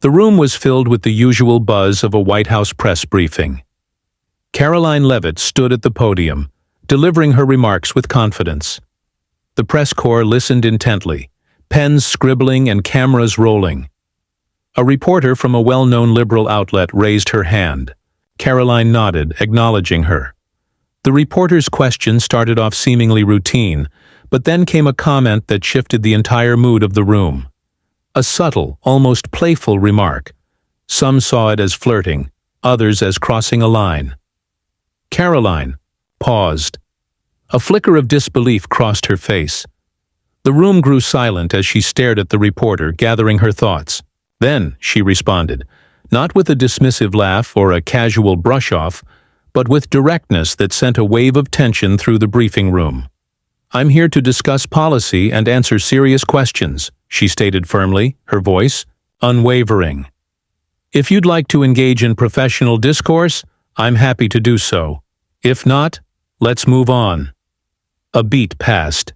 The room was filled with the usual buzz of a White House press briefing. Karoline Leavitt stood at the podium, delivering her remarks with confidence. The press corps listened intently, pens scribbling and cameras rolling. A reporter from a well-known liberal outlet raised her hand. Karoline nodded, acknowledging her. The reporter's question started off seemingly routine, but then came a comment that shifted the entire mood of the room. A subtle, almost playful remark. Some saw it as flirting, others as crossing a line. Karoline paused. A flicker of disbelief crossed her face. The room grew silent as she stared at the reporter, gathering her thoughts. Then she responded, not with a dismissive laugh or a casual brush-off, but with directness that sent a wave of tension through the briefing room. "I'm here to discuss policy and answer serious questions," she stated firmly, her voice unwavering. "If you'd like to engage in professional discourse, I'm happy to do so. If not, let's move on." A beat passed.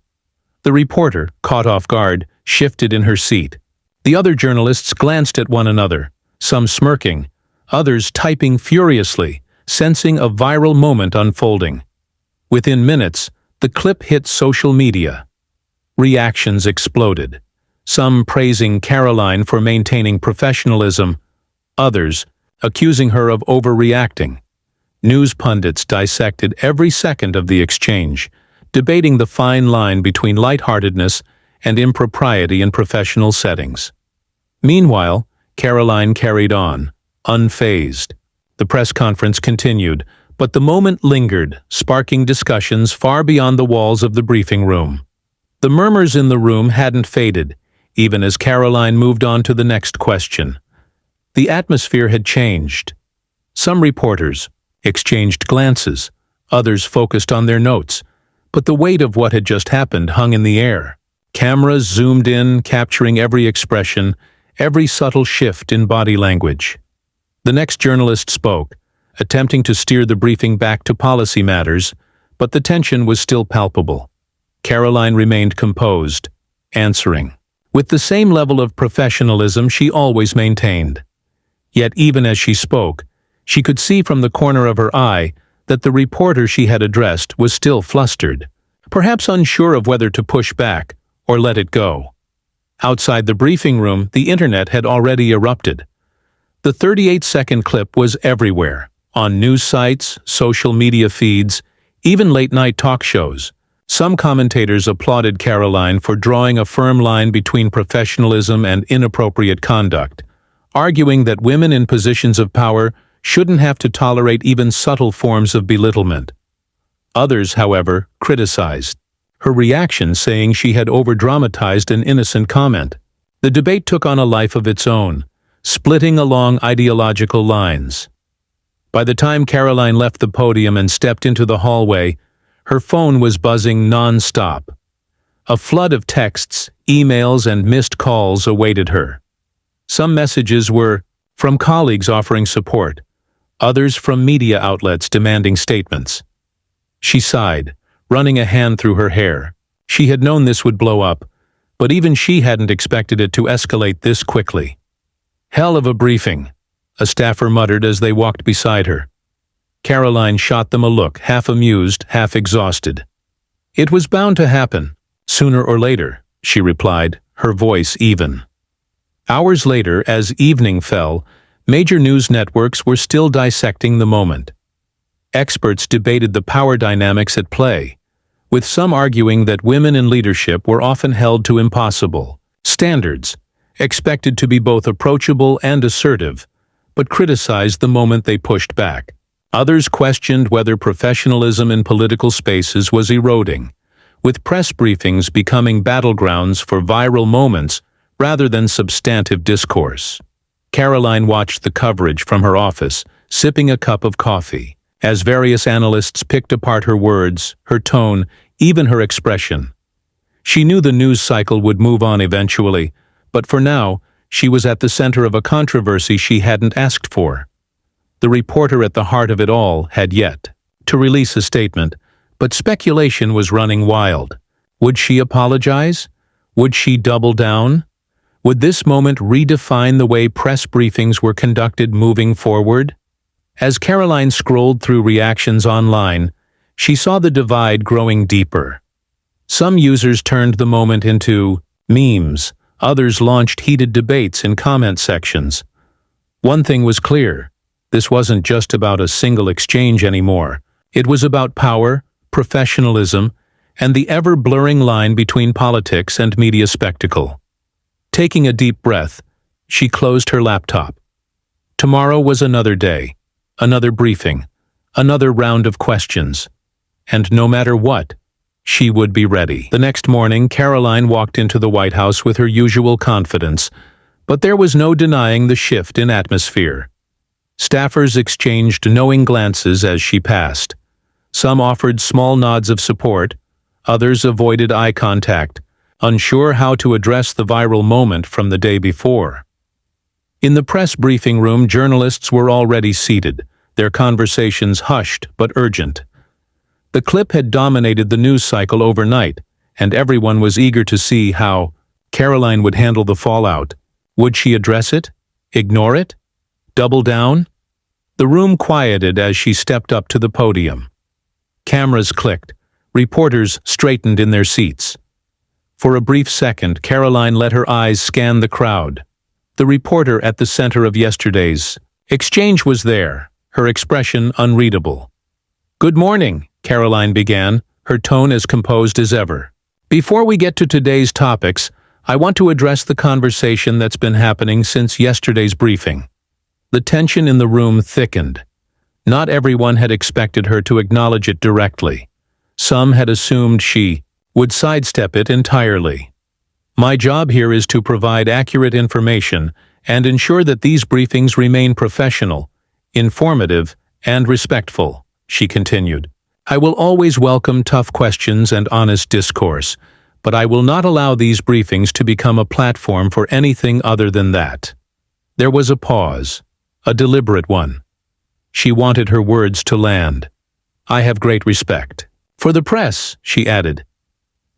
The reporter, caught off guard, shifted in her seat. The other journalists glanced at one another, some smirking, others typing furiously, sensing a viral moment unfolding. Within minutes, the clip hit social media. Reactions exploded, some praising Karoline for maintaining professionalism, others accusing her of overreacting. News pundits dissected every second of the exchange, debating the fine line between lightheartedness and impropriety in professional settings. Meanwhile, Karoline carried on, unfazed. The press conference continued, but the moment lingered, sparking discussions far beyond the walls of the briefing room. The murmurs in the room hadn't faded, even as Karoline moved on to the next question. The atmosphere had changed. Some reporters exchanged glances, others focused on their notes, but the weight of what had just happened hung in the air. Cameras zoomed in, capturing every expression, every subtle shift in body language. The next journalist spoke, attempting to steer the briefing back to policy matters, but the tension was still palpable. Karoline remained composed, answering, with the same level of professionalism she always maintained. Yet even as she spoke, she could see from the corner of her eye that the reporter she had addressed was still flustered, perhaps unsure of whether to push back or let it go. Outside the briefing room, the internet had already erupted. The 38-second clip was everywhere, on news sites, social media feeds, even late-night talk shows. Some commentators applauded Karoline for drawing a firm line between professionalism and inappropriate conduct, arguing that women in positions of power shouldn't have to tolerate even subtle forms of belittlement. Others, however, criticized her reaction, saying she had over-dramatized an innocent comment. The debate took on a life of its own, splitting along ideological lines. By the time Karoline left the podium and stepped into the hallway, her phone was buzzing non-stop. A flood of texts, emails, and missed calls awaited her. Some messages were from colleagues offering support, others from media outlets demanding statements. She sighed, running a hand through her hair. She had known this would blow up, but even she hadn't expected it to escalate this quickly. "Hell of a briefing," a staffer muttered as they walked beside her. Karoline shot them a look, half amused, half exhausted. "It was bound to happen, sooner or later," she replied, her voice even. Hours later, as evening fell, major news networks were still dissecting the moment. Experts debated the power dynamics at play, with some arguing that women in leadership were often held to impossible standards, expected to be both approachable and assertive, but criticized the moment they pushed back. Others questioned whether professionalism in political spaces was eroding, with press briefings becoming battlegrounds for viral moments rather than substantive discourse. Karoline watched the coverage from her office, sipping a cup of coffee, as various analysts picked apart her words, her tone, even her expression. She knew the news cycle would move on eventually, but for now, she was at the center of a controversy she hadn't asked for. The reporter at the heart of it all had yet to release a statement, but speculation was running wild. Would she apologize? Would she double down? Would this moment redefine the way press briefings were conducted moving forward? As Karoline scrolled through reactions online, she saw the divide growing deeper. Some users turned the moment into memes, others launched heated debates in comment sections. One thing was clear: this wasn't just about a single exchange anymore. It was about power, professionalism, and the ever-blurring line between politics and media spectacle. Taking a deep breath, she closed her laptop. Tomorrow was another day, another briefing, another round of questions. And no matter what, she would be ready. The next morning, Karoline walked into the White House with her usual confidence, but there was no denying the shift in atmosphere. Staffers exchanged knowing glances as she passed. Some offered small nods of support, others avoided eye contact, unsure how to address the viral moment from the day before. In the press briefing room, journalists were already seated, their conversations hushed but urgent. The clip had dominated the news cycle overnight, and everyone was eager to see how Karoline would handle the fallout. Would she address it? Ignore it? Double down? The room quieted as she stepped up to the podium. Cameras clicked. Reporters straightened in their seats. For a brief second, Karoline let her eyes scan the crowd. The reporter at the center of yesterday's exchange was there, her expression unreadable. "Good morning," Karoline began, her tone as composed as ever. "Before we get to today's topics, I want to address the conversation that's been happening since yesterday's briefing." The tension in the room thickened. Not everyone had expected her to acknowledge it directly. Some had assumed she would sidestep it entirely. "My job here is to provide accurate information and ensure that these briefings remain professional, informative, and respectful," she continued. "I will always welcome tough questions and honest discourse, but I will not allow these briefings to become a platform for anything other than that." There was a pause, a deliberate one. She wanted her words to land. "I have great respect for the press," she added,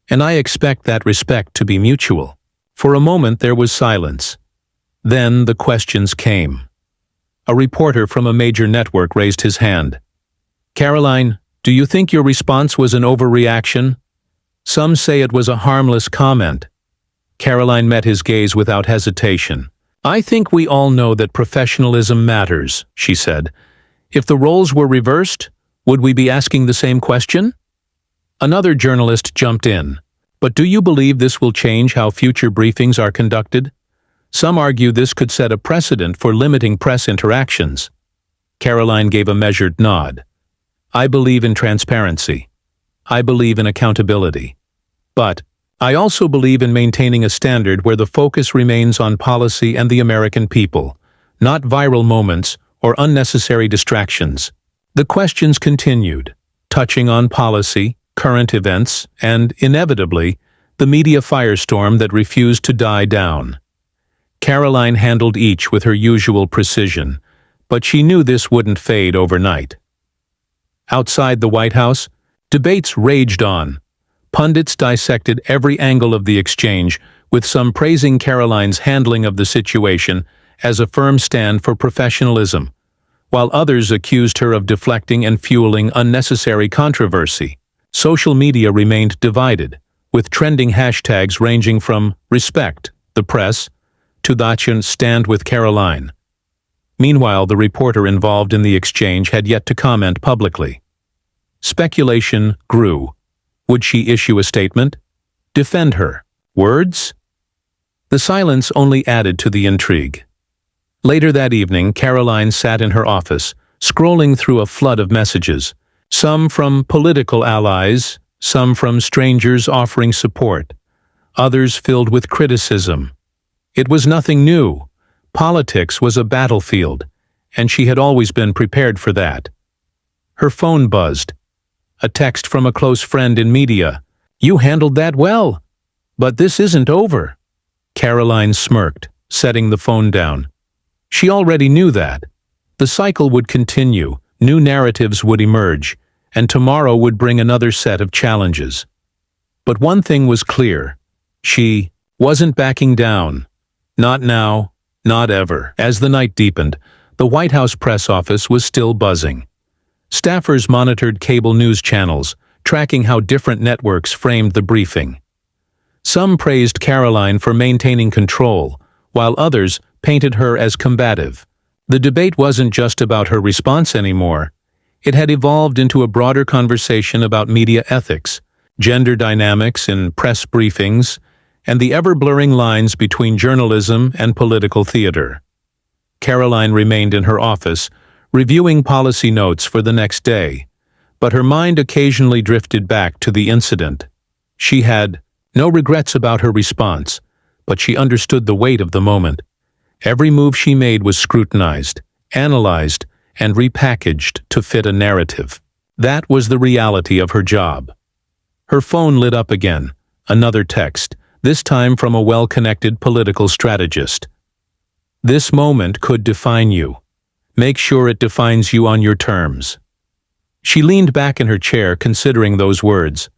"and I expect that respect to be mutual." For a moment there was silence. Then the questions came. A reporter from a major network raised his hand. "Karoline, do you think your response was an overreaction? Some say it was a harmless comment." Karoline met his gaze without hesitation. "I think we all know that professionalism matters," she said. "If the roles were reversed, would we be asking the same question?" Another journalist jumped in. "But do you believe this will change how future briefings are conducted? Some argue this could set a precedent for limiting press interactions." Karoline gave a measured nod. "I believe in transparency. I believe in accountability. But I also believe in maintaining a standard where the focus remains on policy and the American people, not viral moments or unnecessary distractions." The questions continued, touching on policy, current events, and, inevitably, the media firestorm that refused to die down. Karoline handled each with her usual precision, but she knew this wouldn't fade overnight. Outside the White House, debates raged on. Pundits dissected every angle of the exchange, with some praising Karoline's handling of the situation as a firm stand for professionalism, while others accused her of deflecting and fueling unnecessary controversy. Social media remained divided, with trending hashtags ranging from "respect the press" to "that stand with Karoline." Meanwhile, the reporter involved in the exchange had yet to comment publicly. Speculation grew. Would she issue a statement? Defend her? Words? The silence only added to the intrigue. Later that evening, Karoline sat in her office, scrolling through a flood of messages, some from political allies, some from strangers offering support, others filled with criticism. It was nothing new. Politics was a battlefield, and she had always been prepared for that. Her phone buzzed. A text from a close friend in media. "You handled that well. But this isn't over." Karoline smirked, setting the phone down. She already knew that. The cycle would continue, new narratives would emerge, and tomorrow would bring another set of challenges. But one thing was clear. She wasn't backing down. Not now, not ever. As the night deepened, the White House press office was still buzzing. Staffers monitored cable news channels, tracking how different networks framed the briefing. Some praised Karoline for maintaining control, while others painted her as combative. The debate wasn't just about her response anymore. It had evolved into a broader conversation about media ethics, gender dynamics in press briefings, and the ever-blurring lines between journalism and political theater. Karoline remained in her office, reviewing policy notes for the next day, but her mind occasionally drifted back to the incident. She had no regrets about her response, but she understood the weight of the moment. Every move she made was scrutinized, analyzed, and repackaged to fit a narrative. That was the reality of her job. Her phone lit up again, another text, this time from a well-connected political strategist. This moment could define you. Make sure it defines you on your terms. She leaned back in her chair, considering those words.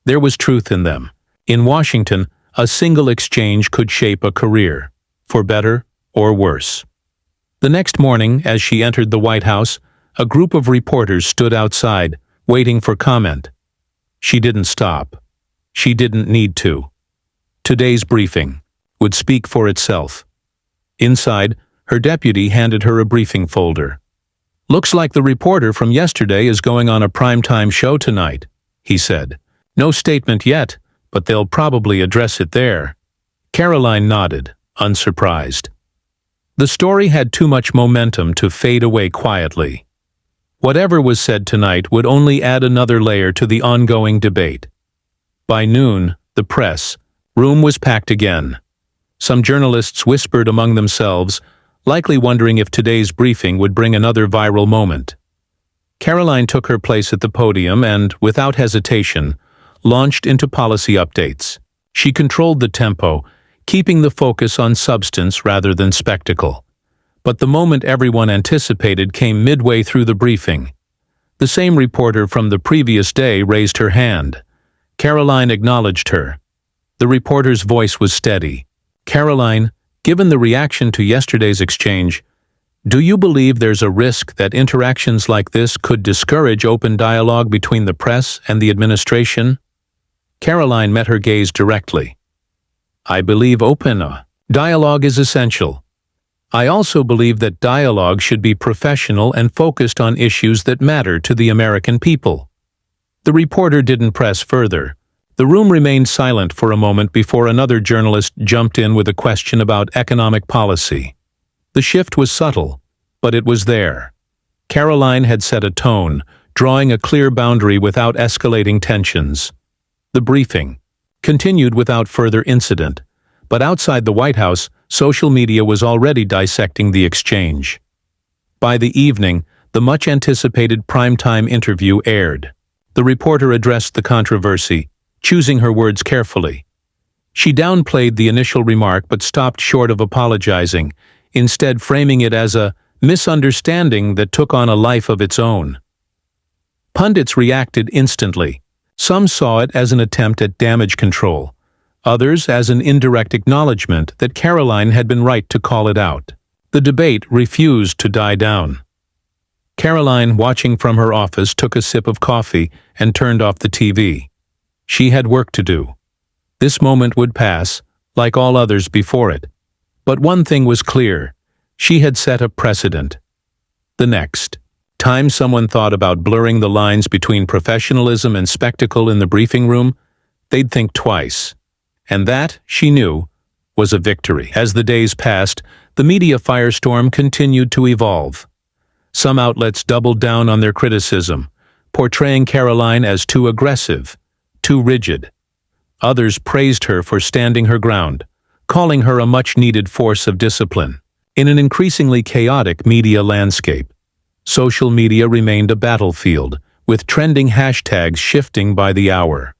There was truth in them. In Washington, a single exchange could shape a career, for better or worse. The next morning, as she entered the White House, a group of reporters stood outside, waiting for comment. She didn't stop. She didn't need to. Today's briefing would speak for itself. Inside, her deputy handed her a briefing folder. "Looks like the reporter from yesterday is going on a primetime show tonight," he said. "No statement yet, but they'll probably address it there." Karoline nodded, unsurprised. The story had too much momentum to fade away quietly. Whatever was said tonight would only add another layer to the ongoing debate. By noon, the press room was packed again. Some journalists whispered among themselves, likely wondering if today's briefing would bring another viral moment. Karoline took her place at the podium and, without hesitation, launched into policy updates. She controlled the tempo, keeping the focus on substance rather than spectacle. But the moment everyone anticipated came midway through the briefing. The same reporter from the previous day raised her hand. Karoline acknowledged her. The reporter's voice was steady. "Karoline, given the reaction to yesterday's exchange, do you believe there's a risk that interactions like this could discourage open dialogue between the press and the administration?" Karoline met her gaze directly. "I believe open dialogue is essential. I also believe that dialogue should be professional and focused on issues that matter to the American people." The reporter didn't press further. The room remained silent for a moment before another journalist jumped in with a question about economic policy. The shift was subtle, but it was there. Karoline had set a tone, drawing a clear boundary without escalating tensions. The briefing continued without further incident, but outside the White House, social media was already dissecting the exchange. By the evening, the much-anticipated primetime interview aired. The reporter addressed the controversy, choosing her words carefully. She downplayed the initial remark but stopped short of apologizing, instead framing it as a misunderstanding that took on a life of its own. Pundits reacted instantly. Some saw it as an attempt at damage control, others as an indirect acknowledgement that Karoline had been right to call it out. The debate refused to die down. Karoline, watching from her office, took a sip of coffee and turned off the TV. She had work to do. This moment would pass, like all others before it. But one thing was clear. She had set a precedent. The next time someone thought about blurring the lines between professionalism and spectacle in the briefing room, they'd think twice. And that, she knew, was a victory. As the days passed, the media firestorm continued to evolve. Some outlets doubled down on their criticism, portraying Karoline as too aggressive, too rigid. Others praised her for standing her ground, calling her a much-needed force of discipline. In an increasingly chaotic media landscape, social media remained a battlefield, with trending hashtags shifting by the hour.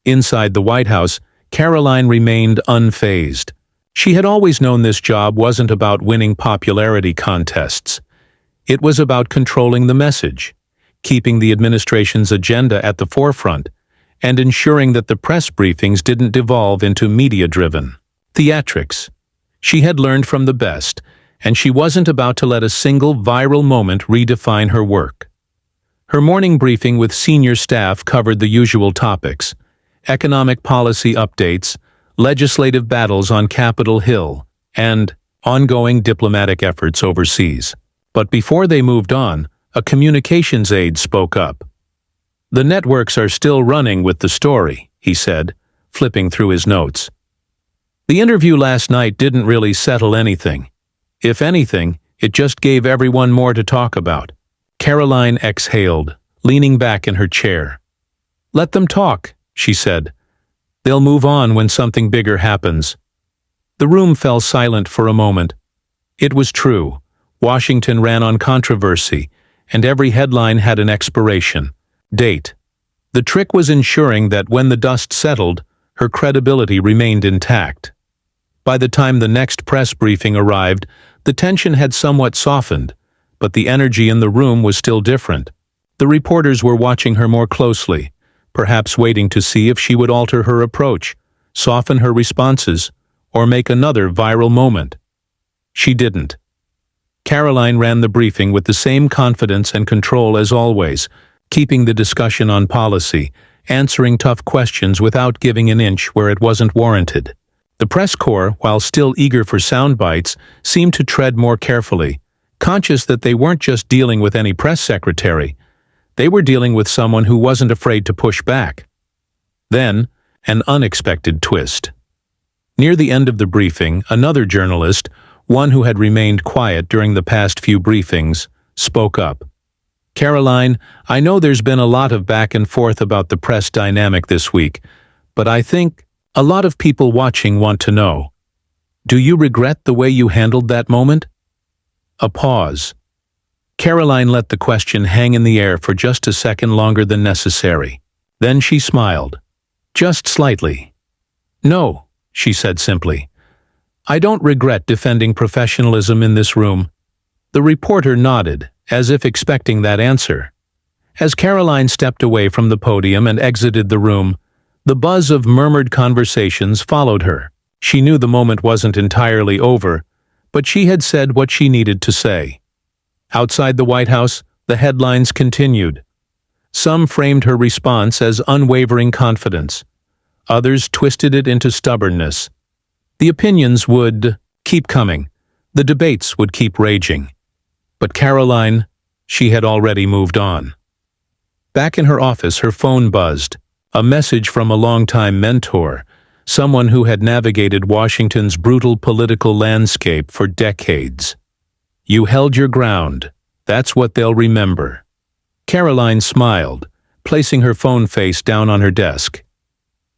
Inside the White House, Karoline remained unfazed. She had always known this job wasn't about winning popularity contests. It was about controlling the message, keeping the administration's agenda at the forefront, and ensuring that the press briefings didn't devolve into media-driven theatrics. She had learned from the best, and she wasn't about to let a single viral moment redefine her work. Her morning briefing with senior staff covered the usual topics: economic policy updates, legislative battles on Capitol Hill, and ongoing diplomatic efforts overseas. But before they moved on, a communications aide spoke up. "The networks are still running with the story," he said, flipping through his notes. "The interview last night didn't really settle anything. If anything, it just gave everyone more to talk about." Karoline exhaled, leaning back in her chair. "Let them talk," she said. "They'll move on when something bigger happens." The room fell silent for a moment. It was true. Washington ran on controversy, and every headline had an expiration date. The trick was ensuring that when the dust settled, her credibility remained intact. By the time the next press briefing arrived, the tension had somewhat softened, but the energy in the room was still different. The reporters were watching her more closely, perhaps waiting to see if she would alter her approach, soften her responses, or make another viral moment. She didn't. Karoline ran the briefing with the same confidence and control as always, keeping the discussion on policy, answering tough questions without giving an inch where it wasn't warranted. The press corps, while still eager for sound bites, seemed to tread more carefully, conscious that they weren't just dealing with any press secretary. They were dealing with someone who wasn't afraid to push back. Then, an unexpected twist. Near the end of the briefing, another journalist, one who had remained quiet during the past few briefings, spoke up. "Karoline, I know there's been a lot of back and forth about the press dynamic this week, but I think a lot of people watching want to know. Do you regret the way you handled that moment?" A pause. Karoline let the question hang in the air for just a second longer than necessary. Then she smiled. Just slightly. "No," she said simply. "I don't regret defending professionalism in this room." The reporter nodded, as if expecting that answer. As Karoline stepped away from the podium and exited the room, the buzz of murmured conversations followed her. She knew the moment wasn't entirely over, but she had said what she needed to say. Outside the White House, the headlines continued. Some framed her response as unwavering confidence. Others twisted it into stubbornness. The opinions would keep coming. The debates would keep raging. But Karoline, she had already moved on. Back in her office, her phone buzzed. A message from a longtime mentor, someone who had navigated Washington's brutal political landscape for decades. "You held your ground. That's what they'll remember." Karoline smiled, placing her phone face down on her desk.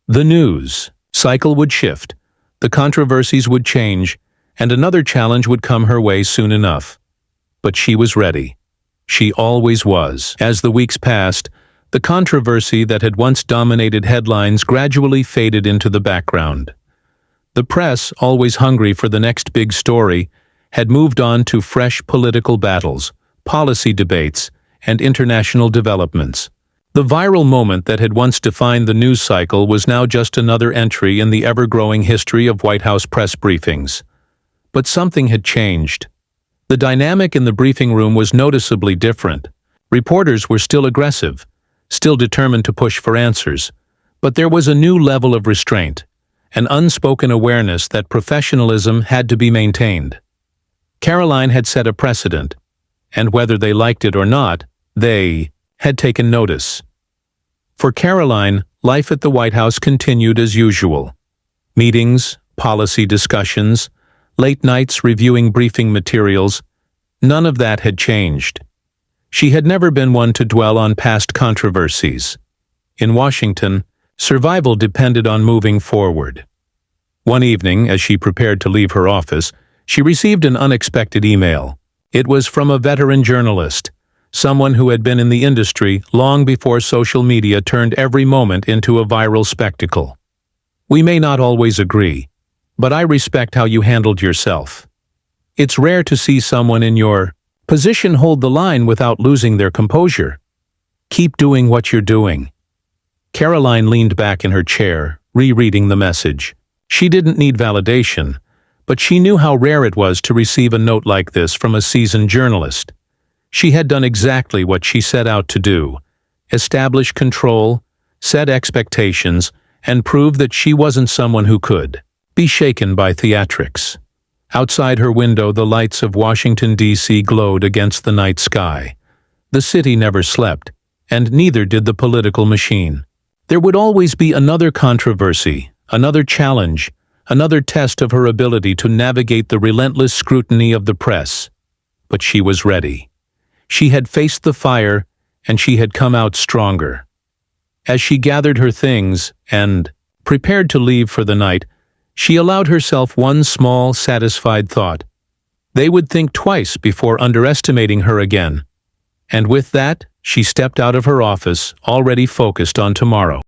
The news cycle would shift, the controversies would change, and another challenge would come her way soon enough. But she was ready. She always was. As the weeks passed, the controversy that had once dominated headlines gradually faded into the background. The press, always hungry for the next big story, had moved on to fresh political battles, policy debates, and international developments. The viral moment that had once defined the news cycle was now just another entry in the ever-growing history of White House press briefings. But something had changed. The dynamic in the briefing room was noticeably different. Reporters were still aggressive, still determined to push for answers, but there was a new level of restraint, an unspoken awareness that professionalism had to be maintained. Karoline had set a precedent, and whether they liked it or not, they had taken notice. For Karoline, life at the White House continued as usual. Meetings, policy discussions, late nights reviewing briefing materials, none of that had changed. She had never been one to dwell on past controversies. In Washington, survival depended on moving forward. One evening, as she prepared to leave her office, she received an unexpected email. It was from a veteran journalist, someone who had been in the industry long before social media turned every moment into a viral spectacle. "We may not always agree, but I respect how you handled yourself. It's rare to see someone in your position hold the line without losing their composure. Keep doing what you're doing." Karoline leaned back in her chair, rereading the message. She didn't need validation, But she knew how rare it was to receive a note like this from a seasoned journalist. She had done exactly what she set out to do: establish control, set expectations, and prove that she wasn't someone who could be shaken by theatrics. Outside her window, the lights of Washington, D.C. glowed against the night sky. The city never slept, and neither did the political machine. There would always be another controversy, another challenge, another test of her ability to navigate the relentless scrutiny of the press. But she was ready. She had faced the fire, and she had come out stronger. As she gathered her things and prepared to leave for the night, she allowed herself one small, satisfied thought. They would think twice before underestimating her again. And with that, she stepped out of her office, already focused on tomorrow.